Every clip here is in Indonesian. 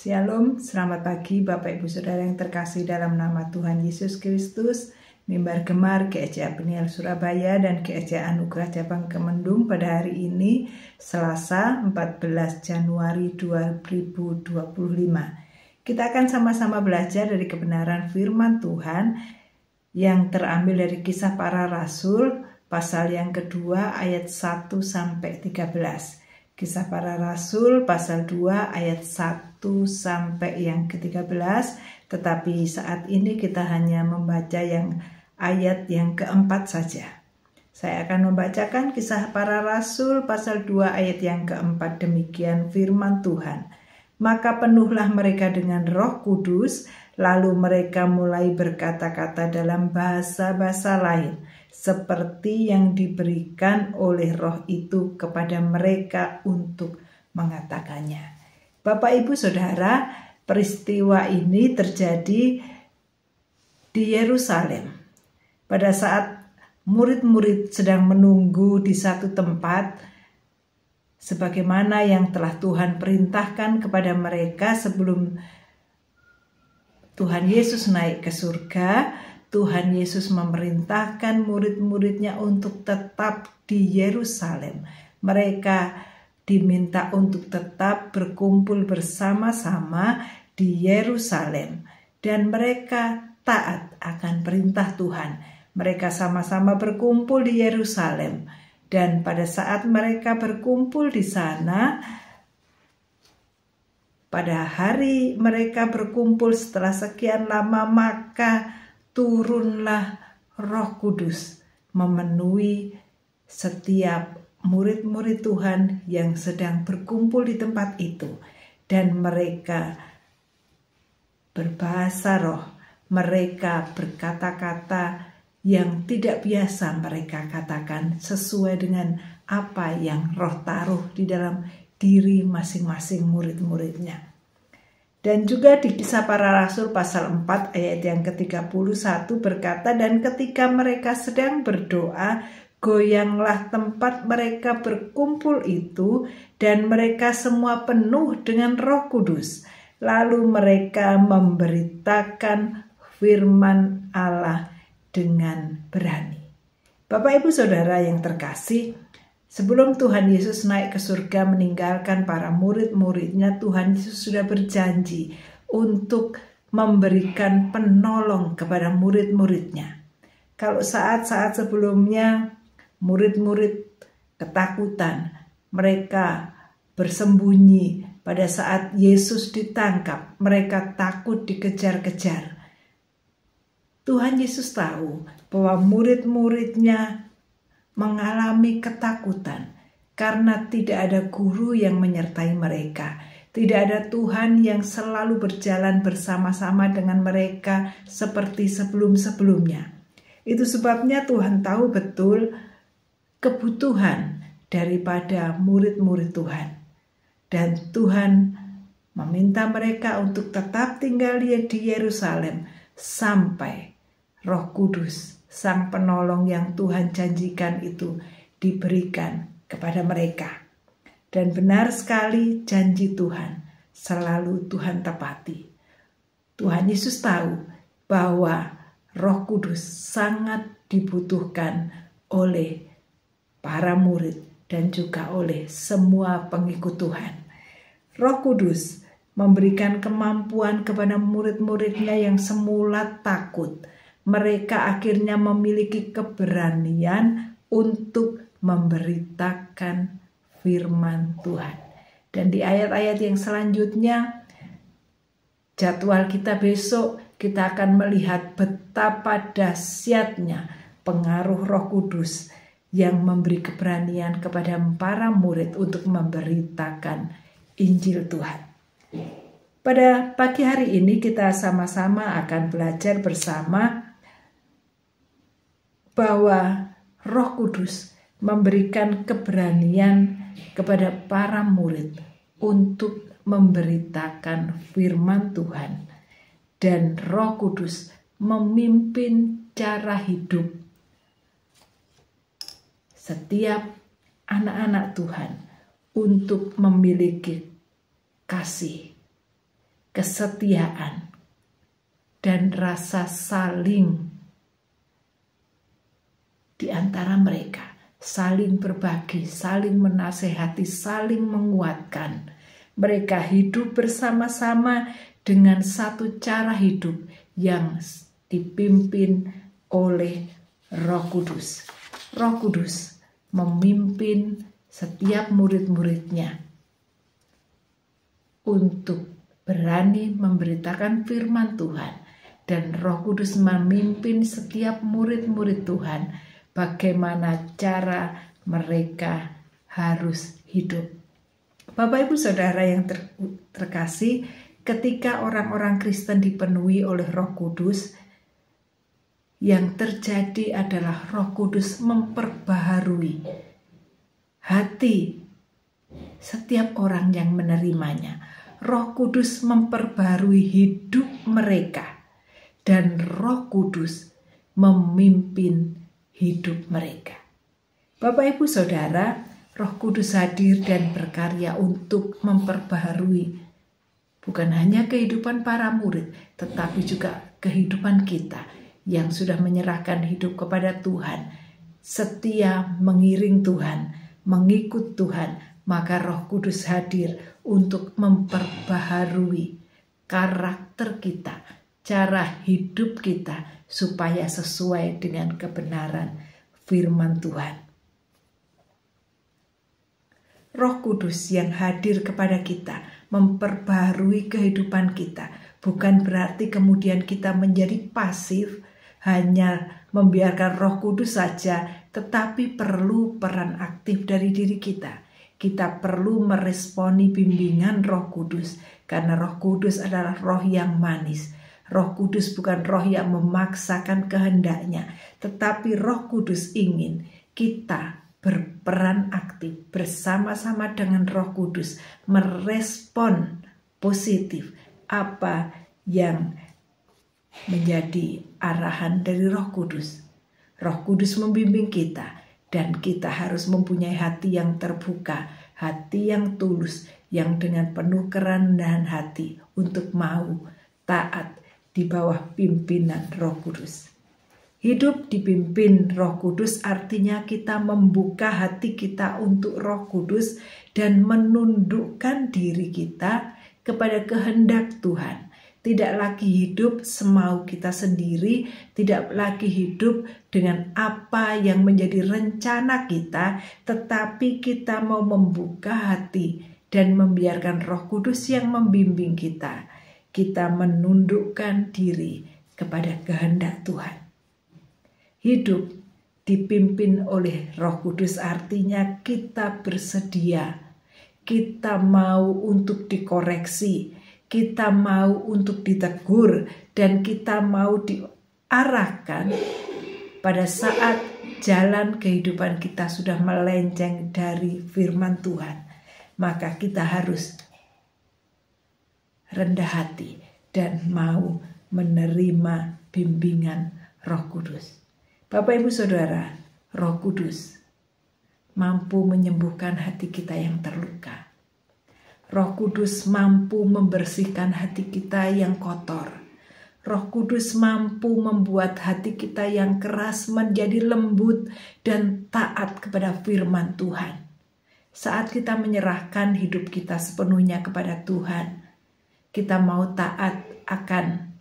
Shalom, selamat pagi Bapak Ibu Saudara yang terkasih dalam nama Tuhan Yesus Kristus. Mimbar Gemar GEC Peniel Surabaya dan GEC Anugerah Cabang Kemendung pada hari ini Selasa 14 Januari 2025. Kita akan sama-sama belajar dari kebenaran firman Tuhan yang terambil dari Kisah Para Rasul pasal yang kedua ayat 1 sampai 13. Kisah Para Rasul pasal 2 ayat 1 sampai yang ke-13, tetapi saat ini kita hanya membaca yang ayat yang keempat saja. Saya akan membacakan Kisah Para Rasul pasal 2 ayat yang keempat. Demikian firman Tuhan. Maka penuhlah mereka dengan Roh Kudus, lalu mereka mulai berkata-kata dalam bahasa-bahasa lain, seperti yang diberikan oleh Roh itu kepada mereka untuk mengatakannya. Bapak Ibu Saudara, peristiwa ini terjadi di Yerusalem. Pada saat murid-murid sedang menunggu di satu tempat, sebagaimana yang telah Tuhan perintahkan kepada mereka sebelum Tuhan Yesus naik ke surga, Tuhan Yesus memerintahkan murid-muridnya untuk tetap di Yerusalem. Mereka diminta untuk tetap berkumpul bersama-sama di Yerusalem. Dan mereka taat akan perintah Tuhan. Mereka sama-sama berkumpul di Yerusalem. Dan pada saat mereka berkumpul di sana, pada hari mereka berkumpul setelah sekian lama, maka turunlah Roh Kudus memenuhi setiap murid-murid Tuhan yang sedang berkumpul di tempat itu. Dan mereka berbahasa roh, mereka berkata-kata yang tidak biasa mereka katakan sesuai dengan apa yang Roh taruh di dalam diri masing-masing murid-muridnya. Dan juga di Kisah Para Rasul pasal 4 ayat yang ke-31 berkata, dan ketika mereka sedang berdoa, goyanglah tempat mereka berkumpul itu, dan mereka semua penuh dengan Roh Kudus. Lalu mereka memberitakan firman Allah dengan berani. Bapak Ibu Saudara yang terkasih, sebelum Tuhan Yesus naik ke surga meninggalkan para murid-muridnya, Tuhan Yesus sudah berjanji untuk memberikan penolong kepada murid-muridnya. Kalau saat-saat sebelumnya murid-murid ketakutan, mereka bersembunyi pada saat Yesus ditangkap, mereka takut dikejar-kejar. Tuhan Yesus tahu bahwa murid-muridnya mengalami ketakutan karena tidak ada guru yang menyertai mereka. Tidak ada Tuhan yang selalu berjalan bersama-sama dengan mereka seperti sebelum-sebelumnya. Itu sebabnya Tuhan tahu betul kebutuhan daripada murid-murid Tuhan. Dan Tuhan meminta mereka untuk tetap tinggal di Yerusalem sampai Roh Kudus, Sang Penolong yang Tuhan janjikan itu diberikan kepada mereka. Dan benar sekali janji Tuhan, selalu Tuhan tepati. Tuhan Yesus tahu bahwa Roh Kudus sangat dibutuhkan oleh para murid dan juga oleh semua pengikut Tuhan. Roh Kudus memberikan kemampuan kepada murid-muridnya yang semula takut. Mereka akhirnya memiliki keberanian untuk memberitakan firman Tuhan. Dan di ayat-ayat yang selanjutnya, jadwal kita besok, kita akan melihat betapa dahsyatnya pengaruh Roh Kudus yang memberi keberanian kepada para murid untuk memberitakan Injil Tuhan. Pada pagi hari ini kita sama-sama akan belajar bersama bahwa Roh Kudus memberikan keberanian kepada para murid untuk memberitakan firman Tuhan. Dan Roh Kudus memimpin cara hidup setiap anak-anak Tuhan untuk memiliki kasih, kesetiaan, dan rasa saling di antara mereka, saling berbagi, saling menasehati, saling menguatkan. Mereka hidup bersama-sama dengan satu cara hidup yang dipimpin oleh Roh Kudus. Roh Kudus memimpin setiap murid-muridnya untuk berani memberitakan firman Tuhan, dan Roh Kudus memimpin setiap murid-murid Tuhan bagaimana cara mereka harus hidup. Bapak Ibu Saudara yang terkasih, ketika orang-orang Kristen dipenuhi oleh Roh Kudus, yang terjadi adalah Roh Kudus memperbaharui hati setiap orang yang menerimanya. Roh Kudus memperbaharui hidup mereka, dan Roh Kudus memimpin hidup mereka. Bapak Ibu Saudara, Roh Kudus hadir dan berkarya untuk memperbaharui bukan hanya kehidupan para murid, tetapi juga kehidupan kita yang sudah menyerahkan hidup kepada Tuhan, setia mengiring Tuhan, mengikut Tuhan. Maka Roh Kudus hadir untuk memperbaharui karakter kita, cara hidup kita, supaya sesuai dengan kebenaran firman Tuhan. Roh Kudus yang hadir kepada kita memperbaharui kehidupan kita. Bukan berarti kemudian kita menjadi pasif, hanya membiarkan Roh Kudus saja, tetapi perlu peran aktif dari diri kita. Kita perlu meresponi bimbingan Roh Kudus, karena Roh Kudus adalah roh yang manis. Roh Kudus bukan roh yang memaksakan kehendaknya, tetapi Roh Kudus ingin kita berperan aktif bersama-sama dengan Roh Kudus, merespon positif apa yang menjadi arahan dari Roh Kudus. Roh Kudus membimbing kita, dan kita harus mempunyai hati yang terbuka, hati yang tulus, yang dengan penuh kerendahan hati untuk mau taat di bawah pimpinan Roh Kudus. Hidup dipimpin Roh Kudus artinya kita membuka hati kita untuk Roh Kudus dan menundukkan diri kita kepada kehendak Tuhan. Tidak lagi hidup semau kita sendiri, tidak lagi hidup dengan apa yang menjadi rencana kita, tetapi kita mau membuka hati dan membiarkan Roh Kudus yang membimbing kita. Kita menundukkan diri kepada kehendak Tuhan. Hidup dipimpin oleh Roh Kudus artinya kita bersedia, kita mau untuk dikoreksi, kita mau untuk ditegur, dan kita mau diarahkan pada saat jalan kehidupan kita sudah melenceng dari firman Tuhan. Maka kita harus rendah hati dan mau menerima bimbingan Roh Kudus. Bapak Ibu Saudara, Roh Kudus mampu menyembuhkan hati kita yang terluka. Roh Kudus mampu membersihkan hati kita yang kotor. Roh Kudus mampu membuat hati kita yang keras menjadi lembut dan taat kepada firman Tuhan. Saat kita menyerahkan hidup kita sepenuhnya kepada Tuhan, kita mau taat akan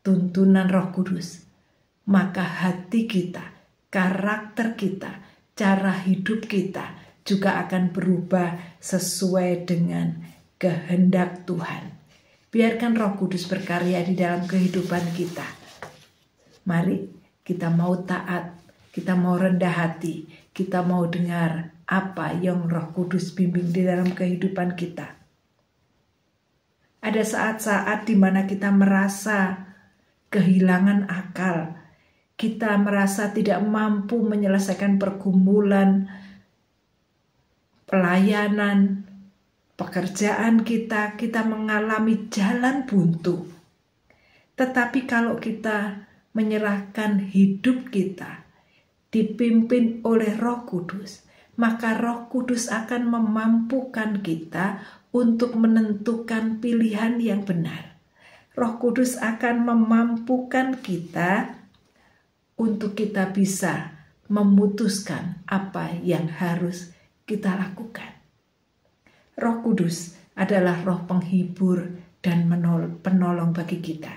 tuntunan Roh Kudus, maka hati kita, karakter kita, cara hidup kita juga akan berubah sesuai dengan kehendak Tuhan. Biarkan Roh Kudus berkarya di dalam kehidupan kita. Mari kita mau taat, kita mau rendah hati, kita mau dengar apa yang Roh Kudus bimbing di dalam kehidupan kita. Ada saat-saat di mana kita merasa kehilangan akal, kita merasa tidak mampu menyelesaikan pergumulan, pelayanan, pekerjaan kita mengalami jalan buntu. Tetapi kalau kita menyerahkan hidup kita dipimpin oleh Roh Kudus, maka Roh Kudus akan memampukan kita untuk menentukan pilihan yang benar. Roh Kudus akan memampukan kita untuk kita bisa memutuskan apa yang harus kita lakukan. Roh Kudus adalah roh penghibur dan penolong bagi kita.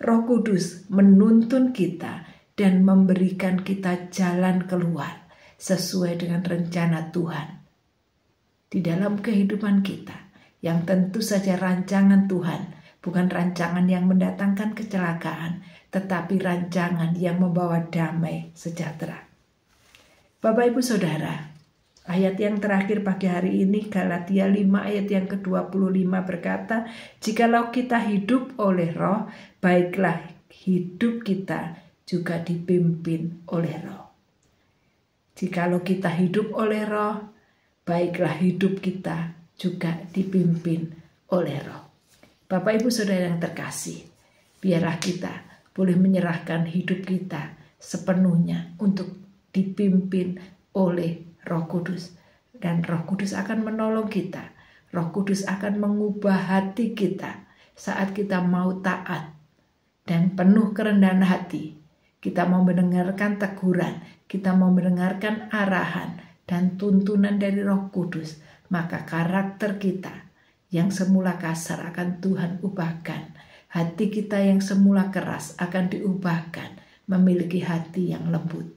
Roh Kudus menuntun kita dan memberikan kita jalan keluar sesuai dengan rencana Tuhan di dalam kehidupan kita, yang tentu saja rancangan Tuhan bukan rancangan yang mendatangkan kecelakaan, tetapi rancangan yang membawa damai sejahtera. Bapak Ibu Saudara, ayat yang terakhir pagi hari ini, Galatia 5 ayat yang ke-25 berkata, jikalau kita hidup oleh roh, baiklah hidup kita juga dipimpin oleh roh. Jikalau kita hidup oleh roh, baiklah hidup kita juga dipimpin oleh roh. Bapak Ibu Saudara yang terkasih, biarlah kita boleh menyerahkan hidup kita sepenuhnya untuk dipimpin oleh Roh Kudus. Dan Roh Kudus akan menolong kita. Roh Kudus akan mengubah hati kita saat kita mau taat dan penuh kerendahan hati. Kita mau mendengarkan teguran, kita mau mendengarkan arahan dan tuntunan dari Roh Kudus, maka karakter kita yang semula kasar akan Tuhan ubahkan. Hati kita yang semula keras akan diubahkan memiliki hati yang lembut.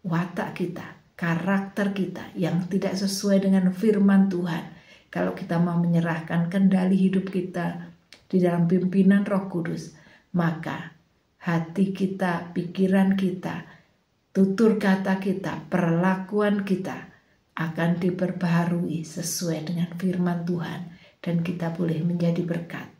Watak kita, karakter kita yang tidak sesuai dengan firman Tuhan, kalau kita mau menyerahkan kendali hidup kita di dalam pimpinan Roh Kudus, maka hati kita, pikiran kita, tutur kata kita, perlakuan kita akan diperbaharui sesuai dengan firman Tuhan, dan kita boleh menjadi berkat.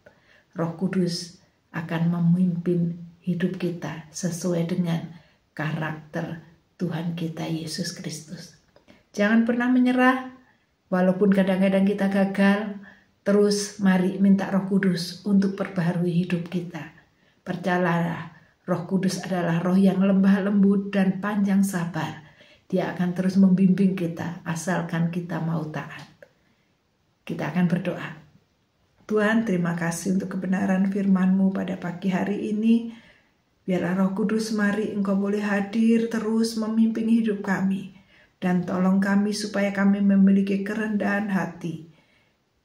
Roh Kudus akan memimpin hidup kita sesuai dengan karakter Tuhan kita Yesus Kristus. Jangan pernah menyerah, walaupun kadang-kadang kita gagal, terus mari minta Roh Kudus untuk perbaharui hidup kita. Percayalah, Roh Kudus adalah roh yang lemah lembut dan panjang sabar. Dia akan terus membimbing kita asalkan kita mau taat. Kita akan berdoa. Tuhan, terima kasih untuk kebenaran firman-Mu pada pagi hari ini. Biarlah Roh Kudus mari Engkau boleh hadir terus memimpin hidup kami. Dan tolong kami supaya kami memiliki kerendahan hati.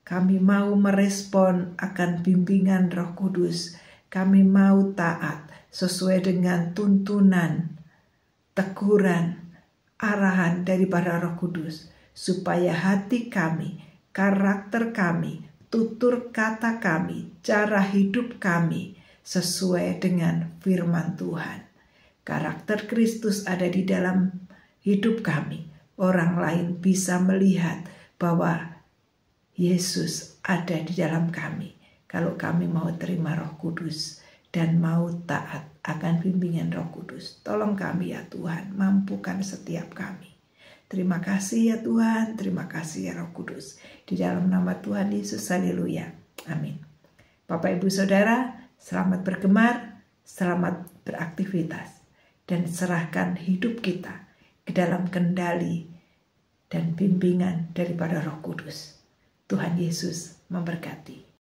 Kami mau merespon akan bimbingan Roh Kudus. Kami mau taat sesuai dengan tuntunan, teguran, arahan daripada Roh Kudus, supaya hati kami, karakter kami, tutur kata kami, cara hidup kami sesuai dengan firman Tuhan. Karakter Kristus ada di dalam hidup kami. Orang lain bisa melihat bahwa Yesus ada di dalam kami. Kalau kami mau terima Roh Kudus dan mau taat akan bimbingan Roh Kudus. Tolong kami ya Tuhan, mampukan setiap kami. Terima kasih ya Tuhan, terima kasih ya Roh Kudus. Di dalam nama Tuhan Yesus, haleluya. Amin. Bapak Ibu Saudara, selamat bergemar, selamat beraktivitas. Dan serahkan hidup kita ke dalam kendali dan bimbingan daripada Roh Kudus. Tuhan Yesus memberkati.